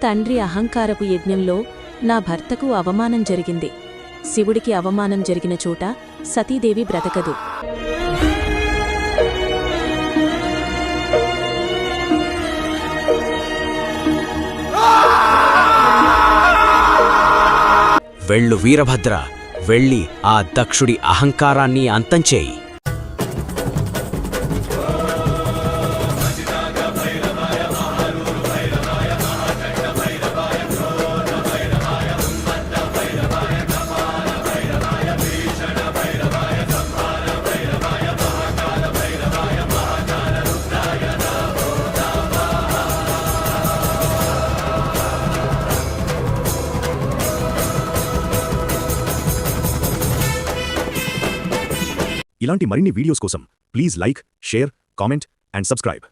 తండ్రి అహంకారపు యజ్ఞంలో నా భర్తకు అవమానం జరిగింది. శివుడికి అవమానం జరిగిన చోట సతీదేవి బ్రతకదు. వెళ్ళు వీరభద్ర, వెళ్ళి ఆ దక్షుడి అహంకారాన్ని అంతంచేయి. ఇలాంటి మరిన్ని వీడియోస్ కోసం please like, share, comment and subscribe.